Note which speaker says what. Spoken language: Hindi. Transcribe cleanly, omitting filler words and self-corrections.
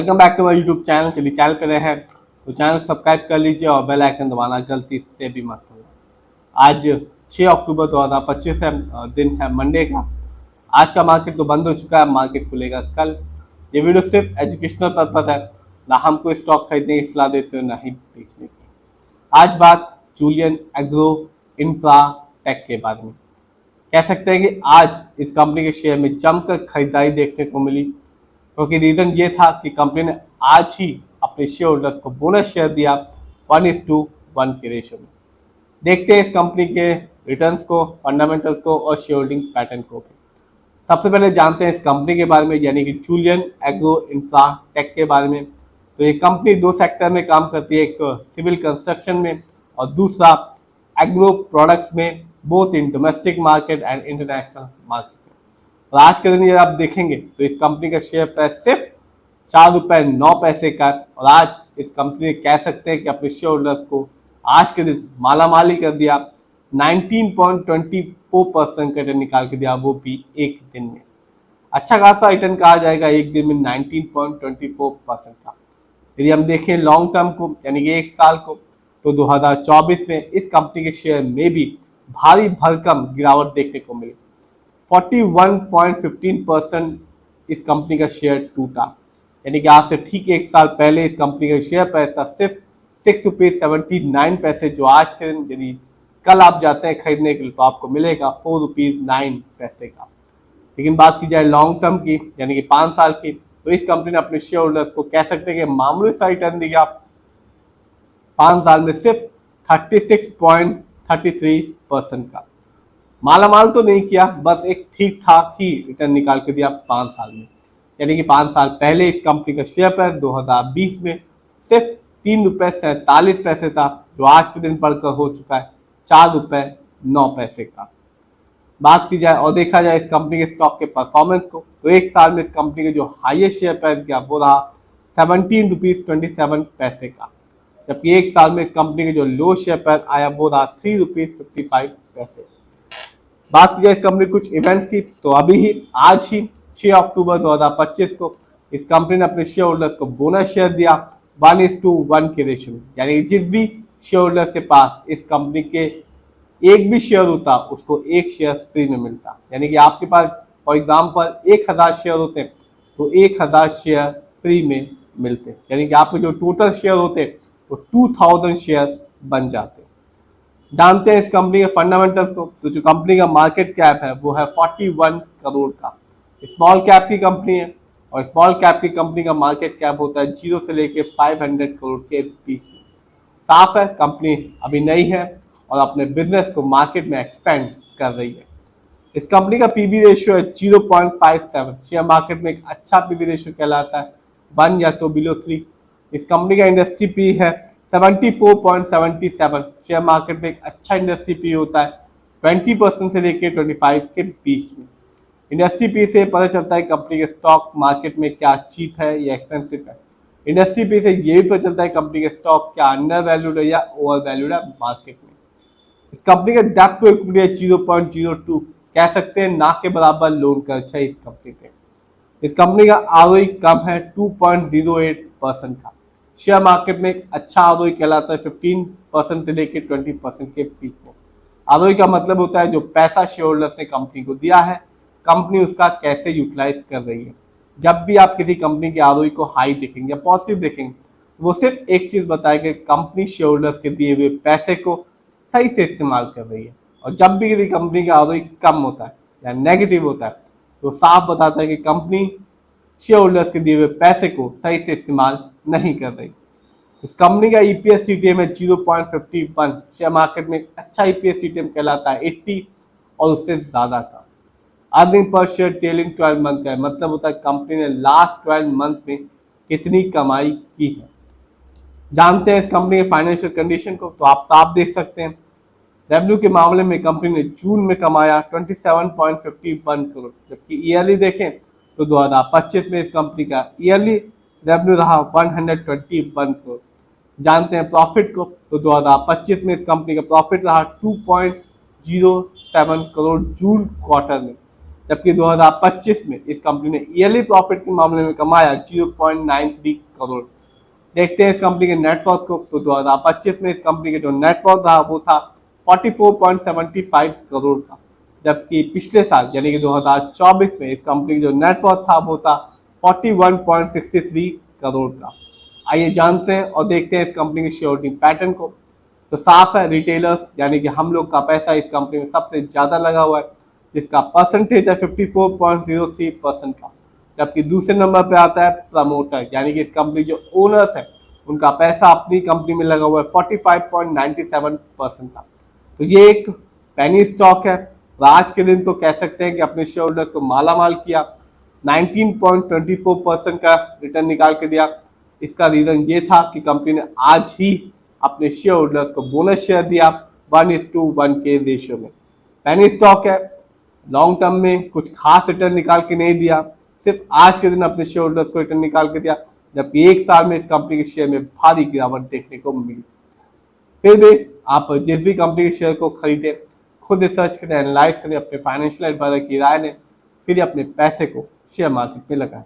Speaker 1: Welcome back to my YouTube channel. चलिए चैनल पे नए हैं तो चैनल सब्सक्राइब कर लीजिए और बेल आइकन दबाना गलती से भी मत करना। आज 6 अक्टूबर 2025 है, दिन है मंडे का। आज का मार्केट तो बंद हो चुका है, मार्केट खुलेगा कल। ये वीडियो सिर्फ एजुकेशनल पर्पज है, ना हमको स्टॉक खरीदने की सलाह देते हो ना ही बेचने की। आज बात जूलियन एग्रो इंफ्रा टेक के बारे में। कह सकते हैं कि आज इस कंपनी के शेयर में जमकर खरीदारी देखने को मिली, क्योंकि रीजन ये था कि कंपनी ने आज ही अपने शेयर होल्डर्स को बोनस शेयर दिया 1:1 के रेशो में। देखते हैं इस कंपनी के रिटर्न्स को, फंडामेंटल्स को और शेयर होल्डिंग पैटर्न को भी। सबसे पहले जानते हैं इस कंपनी के बारे में, यानी कि जूलियन एग्रो इंफ्रा टेक के बारे में। तो ये कंपनी दो सेक्टर में काम करती है, एक सिविल कंस्ट्रक्शन में और दूसरा एग्रो प्रोडक्ट्स में, both in domestic market and international market. और आज के दिन यदि आप देखेंगे तो इस कंपनी का शेयर प्राइस सिर्फ ₹4.09 का है। और आज इस कंपनी ने कह सकते हैं कि अपने शेयर होल्डर्स को आज के दिन मालामाली कर दिया, 19.24% का रिटर्न निकाल के दिया, वो भी एक दिन में। अच्छा खासा रिटर्न कहा जाएगा एक दिन में 19.24% का। यदि हम देखें लॉन्ग टर्म को, यानी कि एक साल को, तो 2024 में इस कंपनी के शेयर में भी भारी भरकम गिरावट देखने को मिली। 41.15% इस कंपनी का शेयर टूटा, यानी कि आज से ठीक एक साल पहले इस कंपनी का शेयर प्राइस था सिर्फ ₹6.79, जो आज के दिन यदि कल आप जाते हैं खरीदने के लिए तो आपको मिलेगा ₹4.09 का। लेकिन बात की जाए लॉन्ग टर्म की, यानी कि 5 साल की, तो इस कंपनी ने अपने शेयर होल्डर्स को कह सकते हैं कि मामूली सा रिटर्न दिया 5 साल में सिर्फ 36.33% का। मालामाल तो नहीं किया, बस एक ठीक ठाक ही रिटर्न निकाल के दिया 5 साल में। यानी कि 5 साल पहले इस कंपनी का शेयर प्राइस 2020 में सिर्फ ₹3.47 था, जो आज के दिन बढ़कर हो चुका है ₹4.09 का। बात की जाए और देखा जाए इस कंपनी के स्टॉक के परफॉर्मेंस को, तो एक साल में इस कंपनी के जो हाईएस्ट शेयर प्राइस गया वो रहा ₹17.27 का, जबकि एक साल में इस कंपनी के जो लो शेयर प्राइस आया वो रहा ₹3.55। बात की जाए इस कंपनी कुछ इवेंट्स की, तो अभी ही आज ही 6 अक्टूबर 2025 को इस कंपनी ने अपने शेयर होल्डर्स को बोनस शेयर दिया 1:1 के रेशो में। यानी कि जिस भी शेयर होल्डर्स के पास इस कंपनी के एक भी शेयर होता उसको एक शेयर फ्री में मिलता। यानी कि आपके पास फॉर एग्जाम्पल 1000 शेयर होते तो 1000 शेयर फ्री में मिलते, यानी कि आपके जो टोटल शेयर होते वो 2000 शेयर बन जाते। जानते हैं इस कंपनी के फंडामेंटल्स को, तो जो कंपनी का मार्केट कैप है वो है 41 करोड़ का। स्मॉल कैप की कंपनी है और स्मॉल कैप की कंपनी का मार्केट कैप होता है 0 से लेके 500 करोड़ के बीच में। साफ है कंपनी अभी नई है और अपने बिजनेस को मार्केट में एक्सपेंड कर रही है। इस कंपनी का पीबी रेशियो है 0.57, शेयर मार्केट में एक अच्छा पीबी रेशियो कहलाता है, 1 या तो बिलो 3। इस कंपनी का इंडस्ट्री पी है 74.77, शेयर मार्केट में एक अच्छा इंडस्ट्री पी होता है 20% से लेकर 25 के बीच में। इंडस्ट्री पी से पता चलता है कंपनी के स्टॉक मार्केट में क्या चीप है या एक्सपेंसिव है। इंडस्ट्री पी से ये भी पता चलता है कंपनी के स्टॉक क्या अंडर वैल्यूड है या ओवर वैल्यूड है मार्केट में। इस कंपनी का डेब्ट टू इक्विटी है 0.02, कह सकते हैं ना के बराबर लोन खर्च है इस कंपनी पे। इस कंपनी का आरओई कम है 2.08% का, शेयर मार्केट में एक अच्छा आरओई कहलाता है 15% से लेकर 20% के बीच में। आरओई का मतलब होता है जो पैसा शेयर होल्डर्स ने कंपनी को दिया है, कंपनी उसका कैसे यूटिलाइज कर रही है। जब भी आप किसी कंपनी के आरओई को हाई देखेंगे या पॉजिटिव देखेंगे, वो सिर्फ एक चीज बताएगा, कंपनी शेयर होल्डर्स के दिए हुए पैसे को सही से इस्तेमाल कर रही है। और जब भी किसी कंपनी का आरओई कम होता है या नेगेटिव होता है, तो साफ बताता है कि कंपनी शेयर होल्डर्स के दिए हुए पैसे को सही से इस्तेमाल नहीं कर रही। इस कंपनी का ईपीएस टीटीएम है 0.51, शेयर मार्केट में एक अच्छा ईपीएस टीटीएम कहलाता है 80 और उससे ज्यादा का। Earning per share trailing 12 month का है, मतलब होता है कंपनी ने लास्ट 12 मंथ में कितनी कमाई की है। जानते हैं इस कंपनी के फाइनेंशियल कंडीशन को, तो आप साफ देख सकते हैं रेवेन्यू के मामले में कंपनी ने जून में कमाया 27.51 करोड़, जबकि ईयरली देखें तो 2025 में इस कंपनी का ईयरली रेवेन्यू रहा 121 करोड़। जानते हैं प्रॉफिट को, तो 2025 में इस कंपनी का प्रॉफिट रहा 2.07 करोड़ जून क्वार्टर में, जबकि 2025 में इस कंपनी ने ईयरली प्रॉफिट के मामले में कमाया 0.93 करोड़। देखते हैं इस कंपनी के नेटवर्थ को, तो 2025 में इस कंपनी के जो नेटवर्थ था वो था 44.75 करोड़ का, जबकि पिछले साल यानी कि 2024 में इस कंपनी का जो नेटवर्थ था वो था 41.63 करोड़ का। आइए जानते हैं और देखते हैं इस कंपनी के शेयर होल्डिंग पैटर्न को। तो साफ है, रिटेलर्स यानी कि हम लोग का पैसा इस कंपनी में सबसे ज़्यादा लगा हुआ है, जिसका परसेंटेज है 54.03% का। जबकि दूसरे नंबर पे आता है प्रमोटर यानी कि इस कंपनी जो ओनर्स है उनका पैसा अपनी कंपनी में लगा हुआ है 45.97% का। तो ये एक पेनी स्टॉक है और आज के दिन तो कह सकते हैं कि अपने शेयर होल्डर्स को माला माल किया, 19.24% का रिटर्न निकाल के दिया। इसका रीज़न ये था कि कंपनी ने आज ही अपने शेयर होल्डर्स को बोनस शेयर दिया 1:1 के रेशियो में। पेनी स्टॉक है, लॉन्ग टर्म में कुछ खास रिटर्न निकाल के नहीं दिया, सिर्फ आज के दिन अपने शेयर होल्डर्स को रिटर्न निकाल के दिया, जबकि एक साल में इस कंपनी के शेयर में भारी गिरावट देखने को मिली। फिर भी आप जिस भी कंपनी के शेयर को खरीदें, खुद रिसर्च करें, एनालाइज करें, अपने फाइनेंशियल एडवाइजर की राय लें, फिर अपने पैसे को शेयर मार्केट में लगाएं।